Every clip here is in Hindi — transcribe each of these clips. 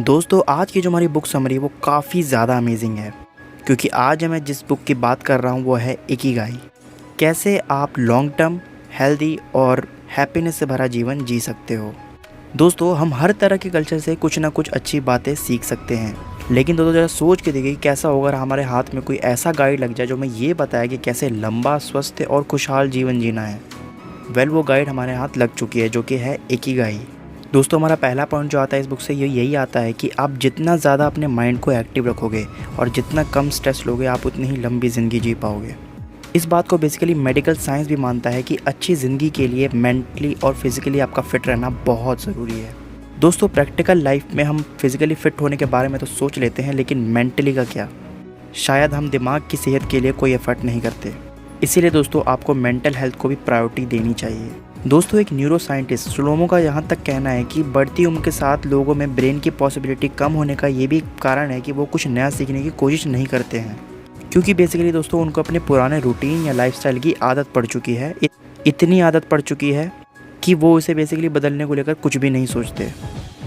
दोस्तों आज की जो हमारी बुक समरी है वो काफ़ी ज़्यादा अमेजिंग है, क्योंकि आज मैं जिस बुक की बात कर रहा हूँ वो है इकिगाई। कैसे आप लॉन्ग टर्म हेल्दी और हैप्पीनेस से भरा जीवन जी सकते हो। दोस्तों हम हर तरह के कल्चर से कुछ ना कुछ अच्छी बातें सीख सकते हैं, लेकिन दोस्तों ज़रा सोच के देखिए कैसा होगा अगर हमारे हाथ में कोई ऐसा गाइड लग जाए जो हमें ये बताए कि कैसे लंबा स्वस्थ और खुशहाल जीवन जीना है। वो गाइड हमारे हाथ लग चुकी है जो कि है इकिगाई। दोस्तों हमारा पहला पॉइंट जो आता है इस बुक से ये यही आता है कि आप जितना ज़्यादा अपने माइंड को एक्टिव रखोगे और जितना कम स्ट्रेस लोगे आप उतनी ही लंबी ज़िंदगी जी पाओगे। इस बात को बेसिकली मेडिकल साइंस भी मानता है कि अच्छी ज़िंदगी के लिए मेंटली और फिज़िकली आपका फ़िट रहना बहुत ज़रूरी है। दोस्तों प्रैक्टिकल लाइफ में हम फिज़िकली फ़िट होने के बारे में तो सोच लेते हैं, लेकिन मेंटली का क्या? शायद हम दिमाग की सेहत के लिए कोई एफर्ट नहीं करते। इसीलिए दोस्तों आपको मेंटल हेल्थ को भी प्रायोरिटी देनी चाहिए। दोस्तों एक न्यूरो साइंटिस्ट सुलोमो का यहाँ तक कहना है कि बढ़ती उम्र के साथ लोगों में ब्रेन की पॉसिबिलिटी कम होने का ये भी कारण है कि वो कुछ नया सीखने की कोशिश नहीं करते हैं, क्योंकि बेसिकली दोस्तों उनको अपने पुराने रूटीन या लाइफस्टाइल की आदत पड़ चुकी है। इतनी आदत पड़ चुकी है कि वो इसे बेसिकली बदलने को लेकर कुछ भी नहीं सोचते।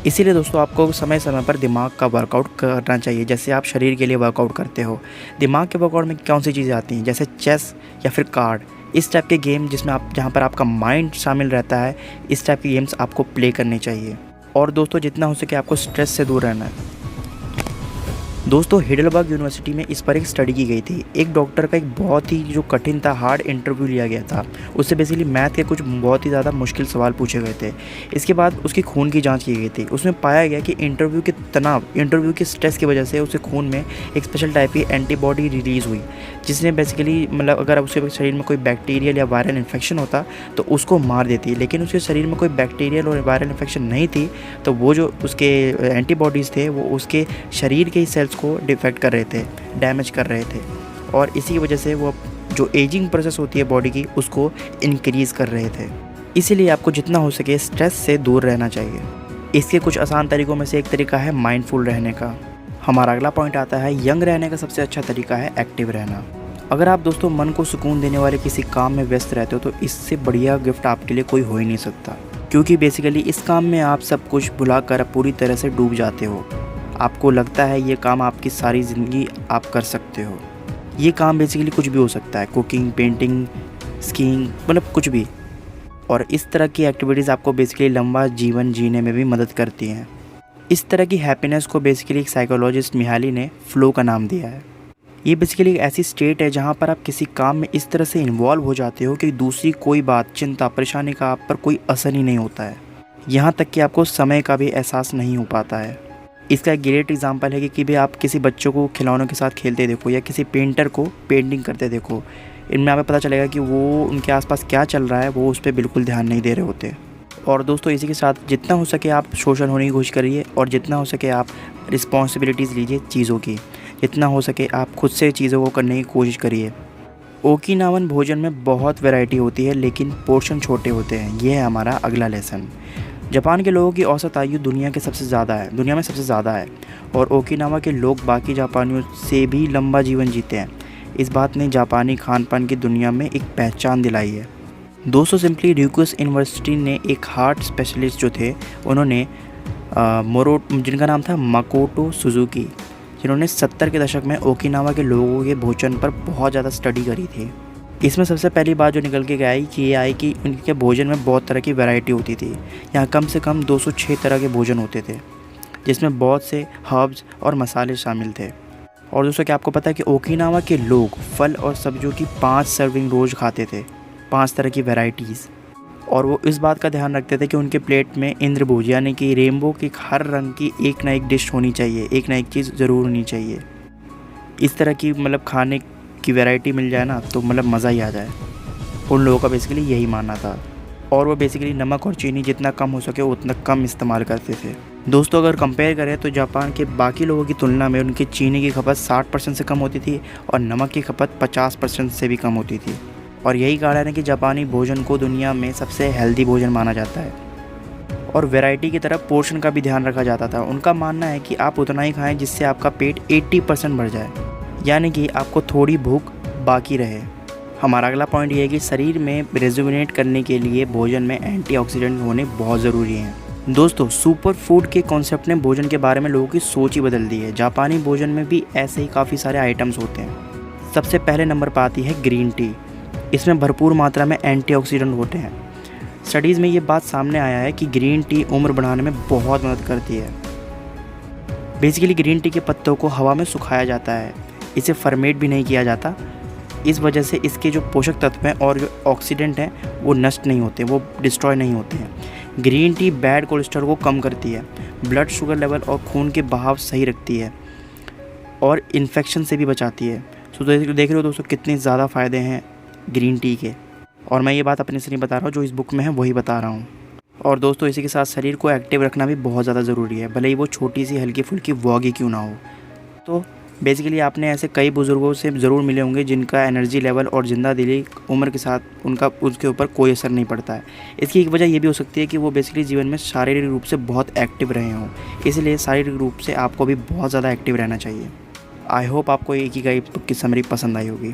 इसीलिए दोस्तों आपको समय समय पर दिमाग का वर्कआउट करना चाहिए। जैसे आप शरीर के लिए वर्कआउट करते हो, दिमाग के वर्कआउट में कौन सी चीज़ें आती हैं, जैसे चेस या फिर कार्ड, इस टाइप के गेम जिसमें आप जहाँ पर आपका माइंड शामिल रहता है, इस टाइप के गेम्स आपको प्ले करने चाहिए। और दोस्तों जितना हो सके आपको स्ट्रेस से दूर रहना है। दोस्तों हिडेलबर्ग यूनिवर्सिटी में इस पर एक स्टडी की गई थी। एक डॉक्टर का एक बहुत ही जो कठिन था, हार्ड इंटरव्यू लिया गया था। उससे बेसिकली मैथ के कुछ बहुत ही ज़्यादा मुश्किल सवाल पूछे गए थे। इसके बाद उसकी खून की जांच की गई थी। उसमें पाया गया कि इंटरव्यू के तनाव, इंटरव्यू के स्ट्रेस की वजह से उसके खून में एक स्पेशल टाइप की एंटीबॉडी रिलीज़ हुई, जिसने बेसिकली मतलब अगर उसके शरीर में कोई बैक्टीरियल या वायरल इन्फेक्शन होता तो उसको मार देती। लेकिन उसके शरीर में कोई बैक्टीरियल और वायरल इन्फेक्शन नहीं थी, तो वो जो उसके एंटीबॉडीज़ थे वो उसके शरीर के ही सेल्स को डिफेक्ट कर रहे थे, डैमेज कर रहे थे, और इसी की वजह से वो जो एजिंग प्रोसेस होती है बॉडी की उसको इंक्रीज़ कर रहे थे। इसीलिए आपको जितना हो सके स्ट्रेस से दूर रहना चाहिए। इसके कुछ आसान तरीकों में से एक तरीका है माइंडफुल रहने का। हमारा अगला पॉइंट आता है यंग रहने का सबसे अच्छा तरीका है एक्टिव रहना। अगर आप दोस्तों मन को सुकून देने वाले किसी काम में व्यस्त रहते हो तो इससे बढ़िया गिफ्ट आपके लिए कोई हो ही नहीं सकता, क्योंकि बेसिकली इस काम में आप सब कुछ भुलाकर पूरी तरह से डूब जाते हो। आपको लगता है ये काम आपकी सारी ज़िंदगी आप कर सकते हो। ये काम बेसिकली कुछ भी हो सकता है, कुकिंग, पेंटिंग, स्कीइंग, मतलब कुछ भी। और इस तरह की एक्टिविटीज़ आपको बेसिकली लंबा जीवन जीने में भी मदद करती हैं। इस तरह की हैप्पीनेस को बेसिकली एक साइकोलॉजिस्ट मिहाली ने फ़्लो का नाम दिया है। ये बेसिकली एक ऐसी स्टेट है जहाँ पर आप किसी काम में इस तरह से इन्वॉल्व हो जाते हो कि दूसरी कोई बात, चिंता, परेशानी का आप पर कोई असर ही नहीं होता है। यहाँ तक कि आपको समय का भी एहसास नहीं हो पाता है। इसका एक ग्रेट एग्जांपल है कि भी आप किसी बच्चों को खिलौनों के साथ खेलते देखो या किसी पेंटर को पेंटिंग करते देखो, इनमें आपको पता चलेगा कि वो उनके आसपास क्या चल रहा है वो उस पर बिल्कुल ध्यान नहीं दे रहे होते। और दोस्तों इसी के साथ जितना हो सके आप सोशल होने की कोशिश करिए, और जितना हो सके आप रिस्पॉन्सिबिलिटीज़ लीजिए चीज़ों की। जितना हो सके आप खुद से चीज़ों को करने की कोशिश करिए। ओकिनावन भोजन में बहुत वैरायटी होती है, लेकिन पोर्शन छोटे होते हैं। ये है हमारा अगला लेसन। जापान के लोगों की औसत आयु दुनिया में सबसे ज़्यादा है, और ओकिनावा के लोग बाकी जापानियों से भी लंबा जीवन जीते हैं। इस बात ने जापानी खान पान की दुनिया में एक पहचान दिलाई है। दोस्तों सिंपली रिक्यूस यूनिवर्सिटी ने एक हार्ट स्पेशलिस्ट जो थे उन्होंने जिनका नाम था माकोटो सुजुकी, जिन्होंने 70 के दशक में ओकिनावा के लोगों के भोजन पर बहुत ज़्यादा स्टडी करी थी। इसमें सबसे पहली बात जो निकल के आई कि उनके भोजन में बहुत तरह की वैरायटी होती थी। यहाँ कम से कम 206 तरह के भोजन होते थे, जिसमें बहुत से हर्ब्स और मसाले शामिल थे। और दोस्तों क्या आपको पता है कि ओकिनावा के लोग फल और सब्जियों की 5 सर्विंग रोज़ खाते थे, 5 तरह की वैरायटीज़। और वो इस बात का ध्यान रखते थे कि उनके प्लेट में इंद्रभुज यानी कि रेनबो की हर रंग की एक ना एक डिश होनी चाहिए, एक ना एक चीज़ ज़रूर होनी चाहिए। इस तरह की मतलब खाने की वैरायटी मिल जाए ना तो मतलब मज़ा ही आ जाए। उन लोगों का बेसिकली यही मानना था। और वो बेसिकली नमक और चीनी जितना कम हो सके उतना कम इस्तेमाल करते थे। दोस्तों अगर कंपेयर करें तो जापान के बाकी लोगों की तुलना में उनकी चीनी की खपत 60% से कम होती थी और नमक की खपत 50% से भी कम होती थी। और यही कारण है कि जापानी भोजन को दुनिया में सबसे हेल्दी भोजन माना जाता है। और वैरायटी की तरफ पोर्शन का भी ध्यान रखा जाता था। उनका मानना है कि आप उतना ही खाएं जिससे आपका पेट 80% भर जाए, यानी कि आपको थोड़ी भूख बाकी रहे। हमारा अगला पॉइंट ये है कि शरीर में रेजुविनेट करने के लिए भोजन में एंटीऑक्सीडेंट होने बहुत ज़रूरी हैं। दोस्तों, सुपर फूड के कॉन्सेप्ट ने भोजन के बारे में लोगों की सोच ही बदल दी है। जापानी भोजन में भी ऐसे ही काफ़ी सारे आइटम्स होते हैं। सबसे पहले नंबर पर आती है ग्रीन टी। इसमें भरपूर मात्रा में एंटीऑक्सीडेंट होते हैं। स्टडीज़ में ये बात सामने आया है कि ग्रीन टी उम्र बढ़ाने में बहुत मदद करती है। बेसिकली ग्रीन टी के पत्तों को हवा में सुखाया जाता है, इसे फर्मेट भी नहीं किया जाता। इस वजह से इसके जो पोषक तत्व हैं और जो ऑक्सीडेंट हैं वो नष्ट नहीं होते, वो डिस्ट्रॉय नहीं होते हैं। ग्रीन टी बैड कोलेस्ट्रॉल को कम करती है, ब्लड शुगर लेवल और खून के बहाव सही रखती है और इन्फेक्शन से भी बचाती है। सो देख रहे हो दोस्तों कितने ज़्यादा फ़ायदे हैं ग्रीन टी के। और मैं ये बात अपने से नहीं बता रहा हूँ, जो इस बुक में है वही बता रहा हूँ। और दोस्तों, इसी के साथ शरीर को एक्टिव रखना भी बहुत ज़्यादा ज़रूरी है, भले ही वो छोटी सी हल्की फुल्की वॉक ही क्यों ना हो। तो बेसिकली आपने ऐसे कई बुज़ुर्गों से ज़रूर मिले होंगे जिनका एनर्जी लेवल और ज़िंदा दिली उम्र के साथ उसके ऊपर कोई असर नहीं पड़ता है। इसकी एक वजह ये भी हो सकती है कि वो बेसिकली जीवन में शारीरिक रूप से बहुत एक्टिव रहे हों, इसलिए शारीरिक रूप से आपको भी बहुत ज़्यादा एक्टिव रहना चाहिए। आई होप आपको इकिगाई बुक की समरी पसंद आई होगी।